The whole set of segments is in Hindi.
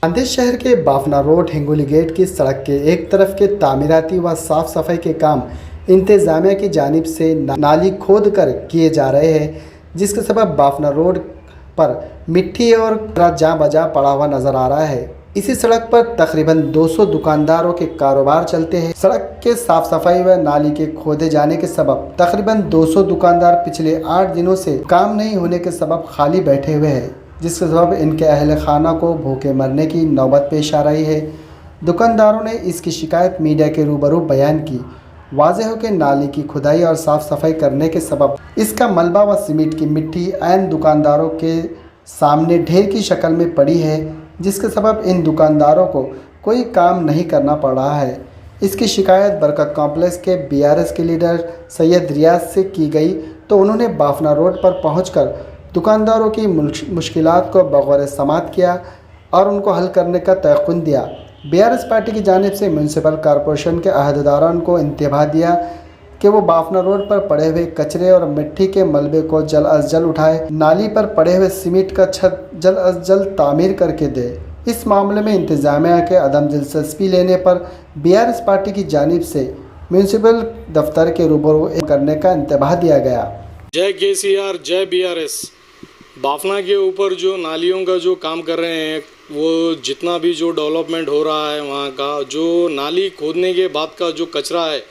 नांदेड़ शहर के बाफना रोड हिंगोली गेट की सड़क के एक तरफ के तामीराती व साफ सफाई के काम इंतजामिया की जानिब से नाली खोद कर किए जा रहे हैं, जिसके सबब बाफना रोड पर मिट्टी और जा बजा पड़ा हुआ नजर आ रहा है। इसी सड़क पर तकरीबन 200 दुकानदारों के कारोबार चलते हैं। सड़क के साफ सफाई व नाली के खोदे जाने के सबब तकरीबन 200 दुकानदार पिछले 8 दिनों से काम नहीं होने के सबब खाली बैठे हुए हैं, जिसके सबब इनके अहल खाना को भूखे मरने की नौबत पेश आ रही है। दुकानदारों ने इसकी शिकायत मीडिया के रूबरू बयान की। वाज़ेह हो कि नाली की खुदाई और साफ़ सफाई करने के सबब इसका मलबा व सीमेंट की मिट्टी ऐन दुकानदारों के सामने ढेर की शक्ल में पड़ी है, जिसके सबब इन दुकानदारों को कोई काम नहीं करना पड़ रहा है। इसकी शिकायत बरकत कॉम्प्लेक्स के BRS के लीडर सैयद रियाज से की गई तो उन्होंने बाफना रोड पर पहुंचकर दुकानदारों की मुश्किलात को बगौर समात किया और उनको हल करने का तयक़ुन दिया। BRS पार्टी की जानिब से म्यूनसिपल कॉरपोरेशन के अहदेदारान को इंतबाह दिया कि वो बाफना रोड पर पड़े हुए कचरे और मिट्टी के मलबे को जल्द अज जल्द उठाए, नाली पर पड़े हुए सीमेंट का छत जल्द अज जल्द तामीर करके दे। इस मामले में इंतजामिया के अदम दिलचस्पी लेने पर BRS पार्टी की जानिब से म्यूनसिपल दफ्तर के रूबरू करने का इंतबाह दिया गया। जय KCR, जय BRS। बाफना के ऊपर जो नालियों का जो काम कर रहे हैं, वो जितना भी जो डेवलपमेंट हो रहा है वहाँ का जो नाली खोदने के बाद का जो कचरा है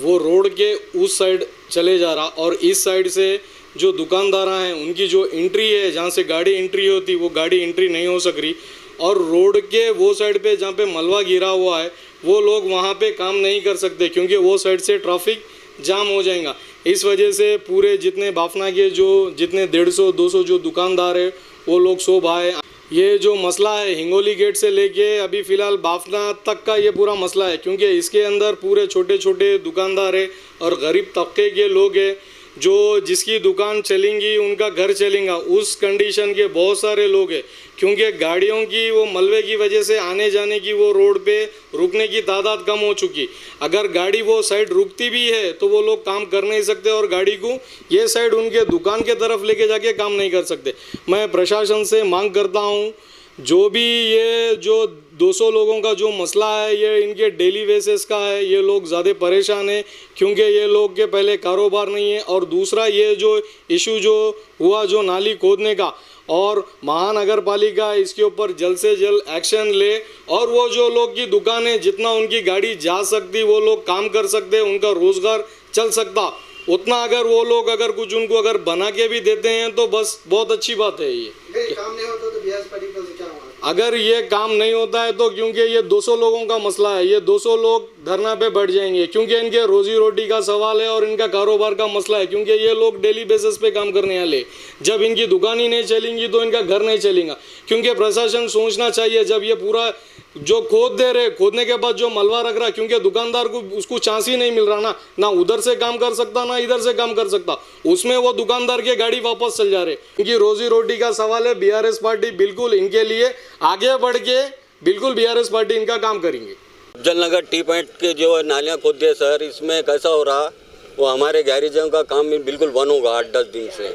वो रोड के उस साइड चले जा रहा और इस साइड से जो दुकानदार हैं उनकी जो एंट्री है, जहाँ से गाड़ी एंट्री होती वो गाड़ी एंट्री नहीं हो सक रही और रोड के वो साइड पे जहाँ पे मलबा गिरा हुआ है वो लोग वहाँ पे काम नहीं कर सकते क्योंकि वो साइड से ट्रैफिक जाम हो जाएगा। इस वजह से पूरे जितने बाफना के जो जितने 150-200 जो दुकानदार है वो लोग सो भाई ये जो मसला है हिंगोली गेट से लेके अभी फ़िलहाल बाफना तक का ये पूरा मसला है क्योंकि इसके अंदर पूरे छोटे छोटे दुकानदार है और गरीब तबके के लोग हैं जो जिसकी दुकान चलेंगी उनका घर चलेगा उस कंडीशन के बहुत सारे लोग हैं क्योंकि गाड़ियों की वो मलबे की वजह से आने जाने की वो रोड पे रुकने की तादाद कम हो चुकी। अगर गाड़ी वो साइड रुकती भी है तो वो लोग काम कर नहीं सकते और गाड़ी को ये साइड उनके दुकान के तरफ लेके जाके काम नहीं कर सकते। मैं प्रशासन से मांग करता हूँ जो भी ये जो 200 लोगों का जो मसला है ये इनके डेली बेसिस का है, ये लोग ज़्यादा परेशान हैं क्योंकि ये लोग के पहले कारोबार नहीं है और दूसरा ये जो इशू जो हुआ जो नाली खोदने का और महानगर पालिका इसके ऊपर जल्द से जल्द एक्शन ले और वो जो लोग की दुकान है जितना उनकी गाड़ी जा सकती वो लोग काम कर सकते, उनका रोज़गार चल सकता उतना अगर वो लोग अगर कुछ उनको अगर बना के भी देते हैं तो बस बहुत अच्छी बात है। ये काम नहीं होता तो BRS पार्टी को क्या होगा? अगर ये काम नहीं होता है तो क्योंकि ये 200 लोगों का मसला है, ये 200 लोग धरना पे बैठ जाएंगे क्योंकि इनके रोजी रोटी का सवाल है और इनका कारोबार का मसला है क्योंकि ये लोग डेली बेसिस पे काम करने वाले, जब इनकी दुकान ही नहीं चलेंगी तो इनका घर नहीं चलेगा। क्योंकि प्रशासन सोचना चाहिए जब ये पूरा जो खोद दे रहे खोदने के बाद जो मलबा रख रहा क्योंकि दुकानदार को उसको चांस ही नहीं मिल रहा ना उधर से काम कर सकता ना इधर से काम कर सकता, उसमें वो दुकानदार के गाड़ी वापस चल जा रहे क्योंकि रोजी रोटी का सवाल है। BRS पार्टी बिल्कुल इनके लिए आगे बढ़ के बिल्कुल BRS पार्टी इनका काम करेंगे। जलनगर टी पॉइंट के जो नालियाँ खोद दिए सर, इसमें कैसा हो रहा वो हमारे गैरेजों का काम बिल्कुल बंद होगा 8-10 दिन से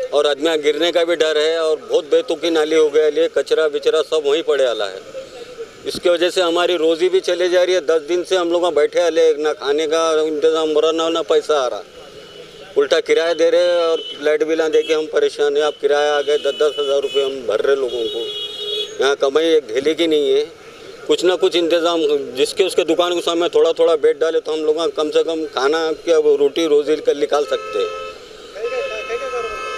और आदमी गिरने का भी डर है और बहुत बेतुकी नाली हो गया, लिए कचरा बिचरा सब वहीं पड़े वाला है। इसकी वजह से हमारी रोज़ी भी चले जा रही है। 10 दिन से हम लोग बैठे वाले, ना खाने का इंतज़ाम हो रहा ना पैसा आ रहा, उल्टा किराया दे रहे और लाइट बिल दे के हम परेशान हैं। अब किराया आ गए 10-10 हज़ार रुपये हम भर रहे लोगों को। यहाँ कमाई एक ढेले की नहीं है, कुछ ना कुछ इंतज़ाम जिसके उसके दुकान के सामने थोड़ा थोड़ा बेड डाले तो हम लोग कम से कम खाना क्या रोटी रोज़ी निकाल सकते हैं।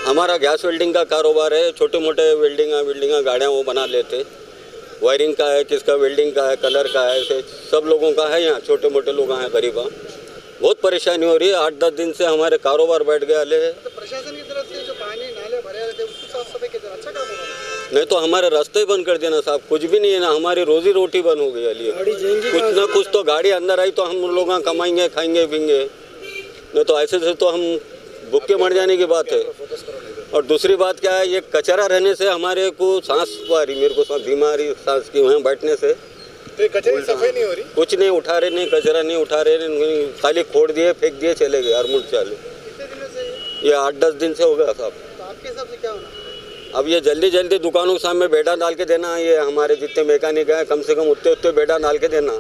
हमारा गैस वेल्डिंग का कारोबार है, छोटे मोटे वेल्डिंग गाड़ियाँ वो बना लेते, वायरिंग का है, किसका वेल्डिंग का है, कलर का है, ऐसे सब लोगों का है। यहाँ छोटे मोटे लोग हैं गरीबा, बहुत परेशानी हो रही है। 8-10 दिन से हमारे कारोबार बैठ गए वाले है। तो प्रशासन की तरफ से जो पानी नाले भरे रहते हैं उसको साफ सफाई के अच्छा काम हो रहा है। नहीं तो हमारे रास्ते बंद कर देना साहब, कुछ भी नहीं है ना, हमारी रोजी रोटी बंद हो गई वाली है। कुछ ना कुछ तो गाड़ी अंदर आई तो हम लोग कमाएंगे खाएंगे पीएंगे, नहीं तो ऐसे से तो हम भूखे मर जाने की बात है। और दूसरी बात क्या है, ये कचरा रहने से हमारे को सांस आ रही, मेरे को सांस बीमारी सांस की वहाँ बैठने से। तो कचरे की सफाई नहीं हो रही, कुछ नहीं उठा रहे, नहीं कचरा नहीं उठा रहे, खाली खोड़ दिए फेंक दिए चले गए। हरमुट चाले कितने दिनों से ये 8-10 दिन से हो गया साहब। तो आपके हिसाब से क्या होना? अब ये जल्दी जल्दी दुकानों के सामने बेड़ा डाल के देना, ये हमारे जितने मैकेनिक हैं कम से कम उतने उतने बेड़ा डाल के देना।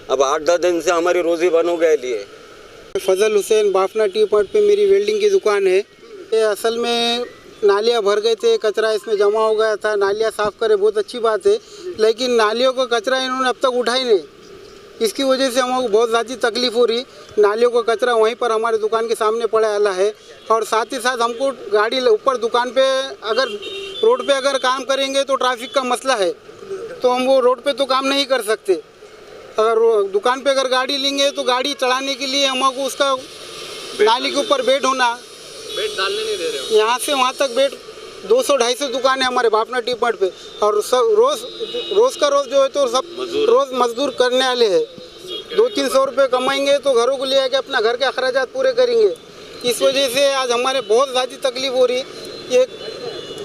अब 8-10 दिन से हमारी रोज़ी बंद हो गई लिए। फजल हुसैन बाफना टी पॉइंट पे मेरी वेल्डिंग की दुकान है। ये असल में नालियाँ भर गए थे, कचरा इसमें जमा हो गया था। नालियाँ साफ़ करे बहुत अच्छी बात है, लेकिन नालियों का कचरा इन्होंने अब तक उठाई नहीं। इसकी वजह से हमको बहुत ज़्यादा तकलीफ़ हो रही। नालियों का कचरा वहीं पर हमारे दुकान के सामने पड़ा वाला है, और साथ ही साथ हमको गाड़ी ऊपर दुकान पे अगर रोड पे अगर काम करेंगे तो ट्रैफिक का मसला है, तो हम वो रोड पे तो काम नहीं कर सकते। अगर दुकान पे अगर गाड़ी लेंगे तो गाड़ी चलाने के लिए हमको उसका नाली के ऊपर बेड होना, बेड डालने नहीं दे रहे हो। यहाँ से वहाँ तक बेड 200-250 दुकान है हमारे बाफना टी पॉइंट पे, और सब रोज़ का रोज़ जो है तो सब रोज़ मजदूर करने वाले हैं। 200-300 रुपये कमाएंगे तो घरों को ले आके अपना घर के अखराजात पूरे करेंगे। इस वजह से आज हमारे बहुत ज़्यादा तकलीफ हो रही। ये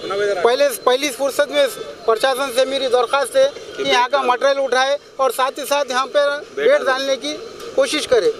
पहली फुर्सत में प्रशासन से मेरी दरख्वास्त है कि यहाँ का मटेरियल उठाए और साथ ही साथ यहाँ पे बेड डालने की कोशिश करे।